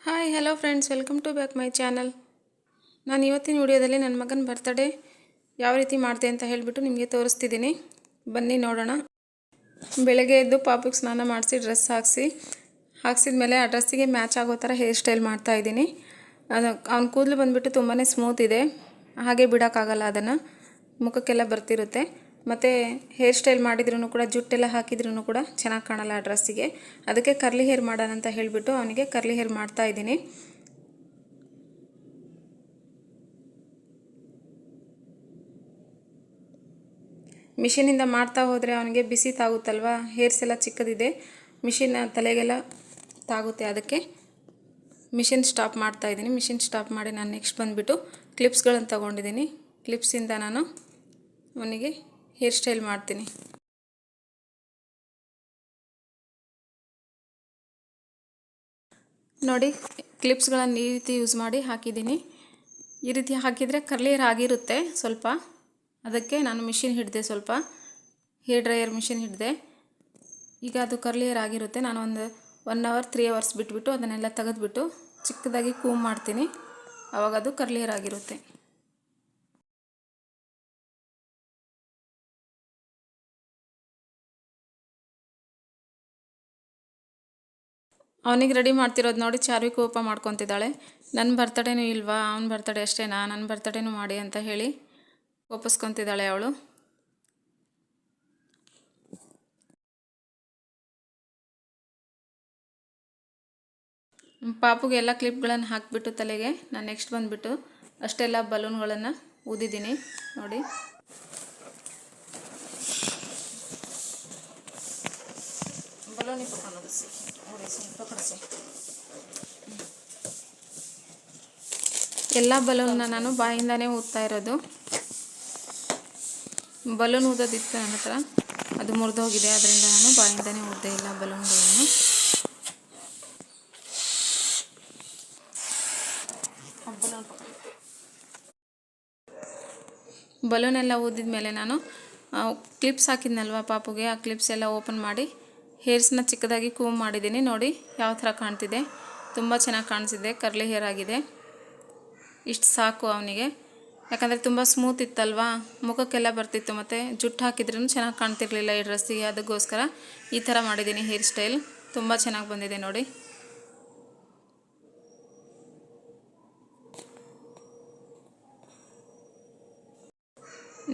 Hi hello friends, welcome to back my channel. ನಾನು ಇವತ್ತಿನ ವಿಡಿಯೋದಲ್ಲಿ ನನ್ನ ಮಗನ ಬರ್ತ್ಡೇ ಯಾವ ರೀತಿ ಮಾಡಿದೆ ಅಂತ ಹೇಳಿಬಿಟ್ಟು ನಿಮಗೆ ತೋರಿಸ್ತಿದ್ದೀನಿ. ಬನ್ನಿ ನೋಡೋಣ. ಬೆಳಗ್ಗೆ ಎದ್ದು ಪಾಪುಗೆ ಸ್ನಾನ ಮಾಡಿಸಿ ಡ್ರೆಸ್ ಹಾಕ್ಸಿದ ಮೇಲೆ ಆ ಡ್ರೆಸ್ಸಿಗೆ ಮ್ಯಾಚ್ ಆಗೋ ಥರ ಹೇರ್ ಸ್ಟೈಲ್ ಮಾಡ್ತಾಯಿದ್ದೀನಿ. ಅವ್ನ ಕೂದಲು ಬಂದುಬಿಟ್ಟು ತುಂಬಾ ಸ್ಮೂತ್ ಇದೆ, ಹಾಗೆ ಬಿಡೋಕ್ಕಾಗಲ್ಲ, ಅದನ್ನು ಮುಖಕ್ಕೆಲ್ಲ ಬರ್ತಿರುತ್ತೆ. ಮತ್ತು ಹೇರ್ ಸ್ಟೈಲ್ ಮಾಡಿದ್ರೂ ಕೂಡ ಜುಟ್ಟೆಲ್ಲ ಹಾಕಿದ್ರೂ ಕೂಡ ಚೆನ್ನಾಗಿ ಕಾಣಲ್ಲ ಆ ಡ್ರೆಸ್ಸಿಗೆ. ಅದಕ್ಕೆ ಕರ್ಲಿ ಹೇರ್ ಮಾಡೋಣ ಅಂತ ಹೇಳಿಬಿಟ್ಟು ಅವನಿಗೆ ಕರ್ಲಿ ಹೇರ್ ಮಾಡ್ತಾಯಿದ್ದೀನಿ. ಮಿಷಿನಿಂದ ಮಾಡ್ತಾ ಹೋದರೆ ಅವನಿಗೆ ಬಿಸಿ ತಾಗುತ್ತಲ್ವ, ಹೇರ್ಸ್ ಎಲ್ಲ ಚಿಕ್ಕದಿದೆ, ಮಿಷಿನ್ ತಲೆಗೆಲ್ಲ ತಾಗುತ್ತೆ. ಅದಕ್ಕೆ ಮಿಷಿನ್ ಸ್ಟಾಪ್ ಮಾಡ್ತಾಯಿದ್ದೀನಿ. ಮಿಷಿನ್ ಸ್ಟಾಪ್ ಮಾಡಿ ನಾನು ನೆಕ್ಸ್ಟ್ ಬಂದುಬಿಟ್ಟು ಕ್ಲಿಪ್ಸ್ಗಳನ್ನು ತೊಗೊಂಡಿದ್ದೀನಿ. ಕ್ಲಿಪ್ಸಿಂದ ನಾನು ಅವನಿಗೆ ಹೇರ್ ಸ್ಟೈಲ್ ಮಾಡ್ತೀನಿ. ನೋಡಿ, ಕ್ಲಿಪ್ಸ್ಗಳನ್ನು ಈ ರೀತಿ ಯೂಸ್ ಮಾಡಿ ಹಾಕಿದ್ದೀನಿ. ಈ ರೀತಿ ಹಾಕಿದರೆ ಕರ್ಲಿ ಹೇರ್ ಆಗಿರುತ್ತೆ ಸ್ವಲ್ಪ. ಅದಕ್ಕೆ ನಾನು ಮಿಷಿನ್ ಹಿಡಿದೆ, ಸ್ವಲ್ಪ ಹೇರ್ ಡ್ರೈಯರ್ ಮಿಷಿನ್ ಹಿಡಿದೆ. ಈಗ ಅದು ಕರ್ಲಿ ಹೇರ್ ಆಗಿರುತ್ತೆ. ನಾನು ಒಂದು 1 hour 3 hours ಬಿಟ್ಬಿಟ್ಟು ಅದನ್ನೆಲ್ಲ ತೆಗೆದುಬಿಟ್ಟು ಚಿಕ್ಕದಾಗಿ ಕೂಮ್ ಮಾಡ್ತೀನಿ. ಆವಾಗ ಅದು ಕರ್ಲಿ ಹೇರ್ ಆಗಿರುತ್ತೆ. ಅವನಿಗೆ ರೆಡಿ ಮಾಡ್ತಿರೋದು ನೋಡಿ ಚಾರ್ವಿ ಕೋಪ ಮಾಡ್ಕೊತಿದ್ದಾಳೆ. ನನ್ನ ಬರ್ತಡೇನೂ ಇಲ್ವಾ, ಅವನ ಬರ್ತಡೇ ಅಷ್ಟೇನಾ, ನನ್ನ ಬರ್ತಡೇನೂ ಮಾಡಿ ಅಂತ ಹೇಳಿ ಒಪ್ಪಿಸ್ಕೊತಿದ್ದಾಳೆ ಅವಳು. ಪಾಪುಗೆ ಎಲ್ಲ ಕ್ಲಿಪ್ಗಳನ್ನು ಹಾಕಿಬಿಟ್ಟು ತಲೆಗೆ ನಾನು ನೆಕ್ಸ್ಟ್ ಬಂದುಬಿಟ್ಟು ಅಷ್ಟೆಲ್ಲ ಬಲೂನ್ಗಳನ್ನು ಊದಿದ್ದೀನಿ ನೋಡಿ. ಬಲೂನಿ ಎಲ್ಲ ಬಲೂನ್ನ ನಾನು ಬಾಯಿಂದಾನೇ ಊದ್ತಾ ಇರೋದು. ಬಲೂನ್ ಊದೋದಿತ್ತು ನನ್ನ ಹತ್ರ, ಅದು ಮುರಿದೋಗಿದೆ, ಅದರಿಂದ ನಾನು ಬಾಯಿಂದಾನೇ ಊದ್ದೇ ಇಲ್ಲ ಬಲೂನ್ಗಳನ್ನು. ಬಲೂನ್ ಎಲ್ಲ ಊದಿದ ಮೇಲೆ ನಾನು ಕ್ಲಿಪ್ಸ್ ಹಾಕಿದ್ನಲ್ವ ಪಾಪುಗೆ, ಆ ಕ್ಲಿಪ್ಸ್ ಎಲ್ಲ ಓಪನ್ ಮಾಡಿ ಹೇರ್ಸ್ನ ಚಿಕ್ಕದಾಗಿ ಕೂಮ್ ಮಾಡಿದ್ದೀನಿ. ನೋಡಿ ಯಾವ ಥರ ಕಾಣ್ತಿದೆ, ತುಂಬ ಚೆನ್ನಾಗಿ ಕಾಣಿಸಿದೆ, ಕರ್ಲಿ ಹೇರ್ ಆಗಿದೆ. ಇಷ್ಟು ಸಾಕು ಅವನಿಗೆ, ಯಾಕಂದರೆ ತುಂಬ ಸ್ಮೂತ್ ಇತ್ತಲ್ವಾ, ಮುಖಕ್ಕೆಲ್ಲ ಬರ್ತಿತ್ತು, ಮತ್ತು ಜುಟ್ಟು ಹಾಕಿದ್ರೂ ಚೆನ್ನಾಗಿ ಕಾಣ್ತಿರ್ಲಿಲ್ಲ ಈ ಡ್ರೆಸ್ಸಿಗೆ. ಅದಕ್ಕೋಸ್ಕರ ಈ ಥರ ಮಾಡಿದ್ದೀನಿ ಹೇರ್ ಸ್ಟೈಲ್. ತುಂಬ ಚೆನ್ನಾಗಿ ಬಂದಿದೆ ನೋಡಿ.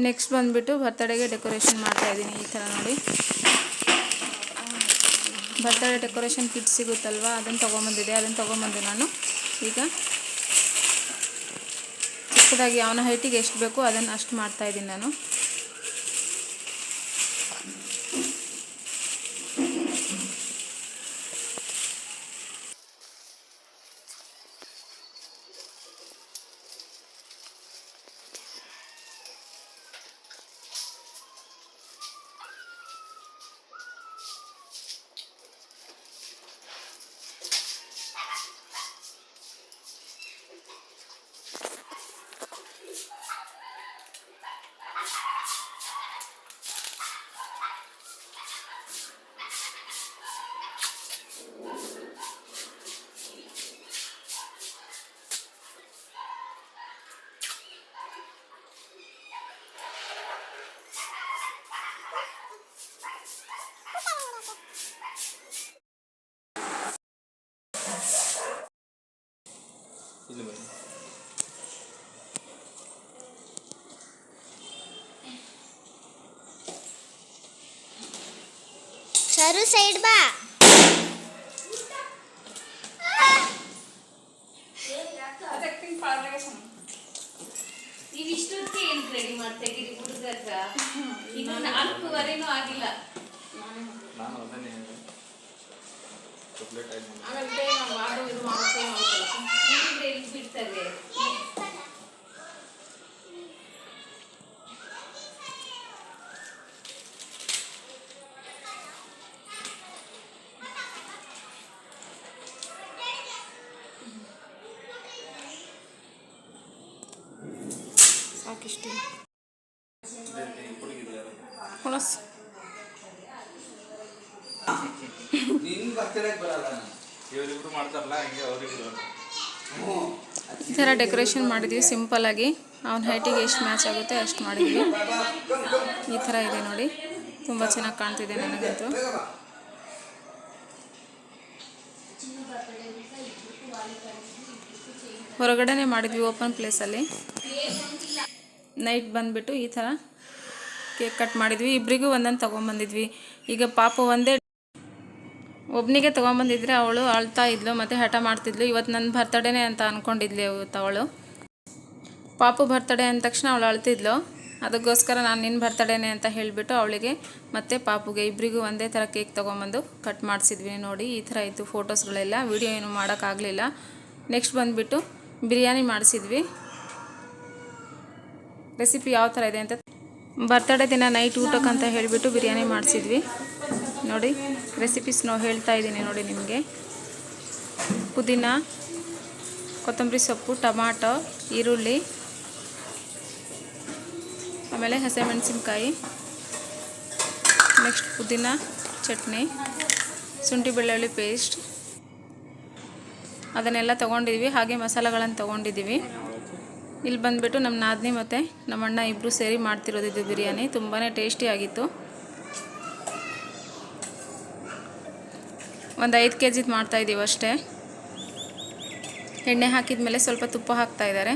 ನೆಕ್ಸ್ಟ್ ಬಂದುಬಿಟ್ಟು ಬರ್ತಡೇಗೆ ಡೆಕೋರೇಷನ್ ಮಾಡ್ತಾಯಿದ್ದೀನಿ. ಈ ಥರ ನೋಡಿ, ಬರ್ತಡೇ ಡೆಕೋರೇಷನ್ ಕಿಟ್ ಸಿಗುತ್ತಲ್ವ, ಅದನ್ನು ತೊಗೊಂಬಂದಿದ್ದೆ. ಅದನ್ನು ತೊಗೊಂಬಂದು ನಾನು ಈಗ ಚಿಕ್ಕದಾಗಿ ಅವನ ಹೈಟಿಗೆ ಎಷ್ಟು ಬೇಕೋ ಅದನ್ನು ಅಷ್ಟು ಮಾಡ್ತಾಯಿದ್ದೀನಿ ನಾನು. ಸರು ಸೈಡ್ ಬಾ. ಈಗ ಇಷ್ಟೊತ್ತಿಗೆ ಏನು ರೆಡಿ ಮಾಡ್ತಾ ಇದ್ದೀರಿ ಹುಡುಗ ಹತ್ರ? ಈಗ 4:15 ಆಗಿಲ್ಲ. ಎಲ್ಲಿ ಬಿಡ್ತಾರೆ? ಸಾಕಿಷ್ಟು ಹುಣಸ್ ನಿನ್ ಬರ್ತಡೇ ಬರಲ್ಲ. ಇವರಿಬ್ರು ಮಾಡ್ತಾರಲ್ಲ ಹಿಂಗೆ ಅವರಿಬ್ರು ಈ ಥರ ಡೆಕೋರೇಷನ್ ಮಾಡಿದ್ವಿ ಸಿಂಪಲ್ಲಾಗಿ. ಅವ್ನ ಹೈಟಿಗೆ ಎಷ್ಟು ಮ್ಯಾಚ್ ಆಗುತ್ತೆ ಅಷ್ಟು ಮಾಡಿದ್ವಿ. ಈ ಥರ ಇದೆ ನೋಡಿ, ತುಂಬ ಚೆನ್ನಾಗಿ ಕಾಣ್ತಿದೆ ನನಗಂತೂ. ಹೊರಗಡೆನೇ ಮಾಡಿದ್ವಿ, ಓಪನ್ ಪ್ಲೇಸಲ್ಲಿ. ನೈಟ್ ಬಂದುಬಿಟ್ಟು ಈ ಥರ ಕೇಕ್ ಕಟ್ ಮಾಡಿದ್ವಿ. ಇಬ್ಬರಿಗೂ ಒಂದೊಂದು ತೊಗೊಂಬಂದಿದ್ವಿ. ಈಗ ಪಾಪು ಒಬ್ಬನಿಗೆ ತೊಗೊಂಬಂದಿದ್ರೆ ಅವಳು ಅಳ್ತಾ ಇದ್ಲು ಮತ್ತು ಹಠ ಮಾಡ್ತಿದ್ಲು. ಇವತ್ತು ನನ್ನ ಬರ್ತಡೇನೆ ಅಂತ ಅಂದ್ಕೊಂಡಿದ್ಲು ಇವತ್ತು ಅವಳು. ಪಾಪು ಬರ್ತಡೇ ಅಂದ ತಕ್ಷಣ ಅವಳು ಅಳ್ತಿದ್ಲು. ಅದಕ್ಕೋಸ್ಕರ ನಾನು ನಿನ್ನ ಬರ್ತಡೇನೆ ಅಂತ ಹೇಳಿಬಿಟ್ಟು ಅವಳಿಗೆ ಮತ್ತು ಪಾಪುಗೆ ಇಬ್ಬರಿಗೂ ಒಂದೇ ಥರ ಕೇಕ್ ತೊಗೊಂಬಂದು ಕಟ್ ಮಾಡಿಸಿದ್ವಿ. ನೋಡಿ ಈ ಥರ ಇತ್ತು ಫೋಟೋಸ್ಗಳೆಲ್ಲ. ವಿಡಿಯೋ ಏನು ಮಾಡೋಕ್ಕಾಗಲಿಲ್ಲ. ನೆಕ್ಸ್ಟ್ ಬಂದುಬಿಟ್ಟು ಬಿರಿಯಾನಿ ಮಾಡಿಸಿದ್ವಿ. ರೆಸಿಪಿ ಯಾವ ಥರ ಇದೆ ಅಂತ, ಬರ್ತಡೇ ದಿನ ನೈಟ್ ಊಟಕ್ಕಂತ ಹೇಳಿಬಿಟ್ಟು ಬಿರಿಯಾನಿ ಮಾಡಿಸಿದ್ವಿ. ನೋಡಿ ರೆಸಿಪೀಸ್ ನಾವು ಹೇಳ್ತಾ ಇದ್ದೀನಿ ನೋಡಿ ನಿಮಗೆ. ಪುದೀನ, ಕೊತ್ತಂಬರಿ ಸೊಪ್ಪು, ಟೊಮಾಟೊ, ಈರುಳ್ಳಿ, ಆಮೇಲೆ ಹಸಿಮೆಣಸಿನ್ಕಾಯಿ, ನೆಕ್ಸ್ಟ್ ಪುದೀನ ಚಟ್ನಿ, ಶುಂಠಿ ಬೆಳ್ಳುಳ್ಳಿ ಪೇಸ್ಟ್ ಅದನ್ನೆಲ್ಲ ತೊಗೊಂಡಿದ್ವಿ. ಹಾಗೆ ಮಸಾಲೆಗಳನ್ನು ತೊಗೊಂಡಿದ್ದೀವಿ. ಇಲ್ಲಿ ಬಂದುಬಿಟ್ಟು ನಮ್ಮ ನಾದಿನಿ ಮತ್ತು ನಮ್ಮ ಅಣ್ಣ ಇಬ್ಬರು ಸೇರಿ ಮಾಡ್ತಿರೋದು ಇದು ಬಿರಿಯಾನಿ. ತುಂಬಾ ಟೇಸ್ಟಿಯಾಗಿತ್ತು. ಒಂದು 5 kg ಮಾಡ್ತಾಯಿದ್ದೀವಿ ಅಷ್ಟೇ. ಎಣ್ಣೆ ಹಾಕಿದ ಮೇಲೆ ಸ್ವಲ್ಪ ತುಪ್ಪ ಹಾಕ್ತಾಯಿದ್ದಾರೆ.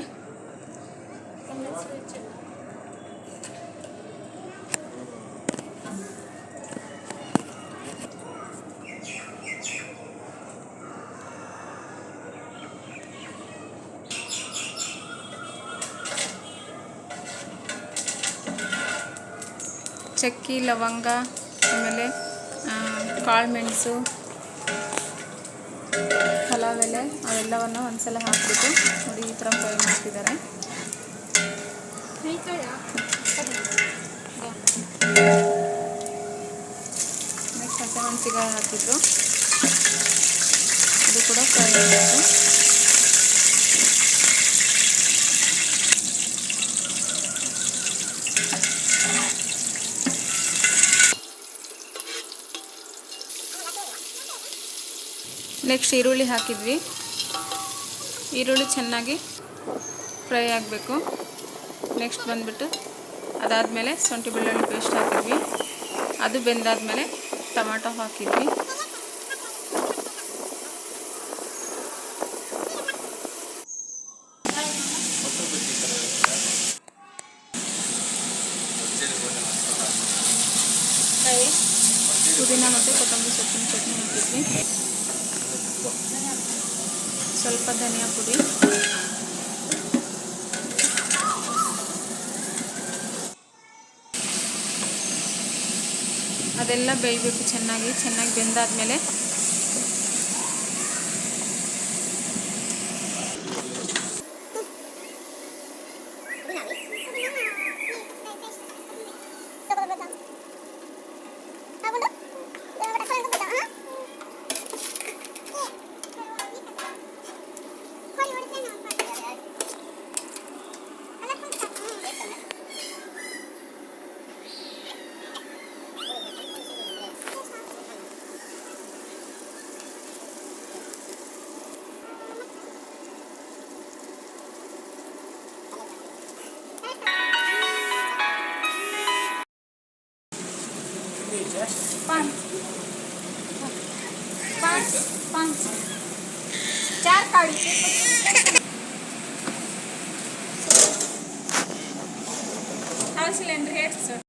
ಚಕ್ಕಿ, ಲವಂಗ, ಆಮೇಲೆ ಕಾಳು ಮೆಣಸು, ಪಲಾವ್ ಎಲೆ ಅವೆಲ್ಲವನ್ನು ಒಂದ್ಸಲ ಹಾಕಿಬಿಟ್ಟು ನೋಡಿ ಈ ಥರ ಫ್ರೈ ಮಾಡ್ತಿದ್ದಾರೆ. ನೆಕ್ಸ್ಟ್ ಹಸಿಮೆಣಸಿನಕಾಯಿ ಹಾಕಿದ್ರು, ಅದು ಕೂಡ ಫ್ರೈ ಮಾಡಬೇಕು. ನೆಕ್ಸ್ಟ್ ಈರುಳ್ಳಿ ಹಾಕಿದ್ವಿ. ಈರುಳ್ಳಿ ಚೆನ್ನಾಗಿ ಫ್ರೈ ಆಗಬೇಕು. ನೆಕ್ಸ್ಟ್ ಬಂದುಬಿಟ್ಟು ಅದಾದಮೇಲೆ ಶುಂಠಿ ಬೆಳ್ಳುಳ್ಳಿ ಪೇಸ್ಟ್ ಹಾಕಿದ್ವಿ. ಅದು ಬೆಂದಾದಮೇಲೆ ಟೊಮಾಟೊ ಹಾಕಿದ್ವಿ. ಪುದೀನ ಮತ್ತು ಕೊತ್ತಂಬರಿ ಸೊಪ್ಪಿನ ಚಟ್ನಿ ಹಾಕಿದ್ವಿ. ಸ್ವಲ್ಪ ಧನಿಯಾ ಪುಡಿ, ಅದೆಲ್ಲ ಬೇಯಬೇಕು ಚೆನ್ನಾಗಿ ಬೆಂದಾದ್ಮೇಲೆ पाँच 4 काढी सिलेंडर हेड्स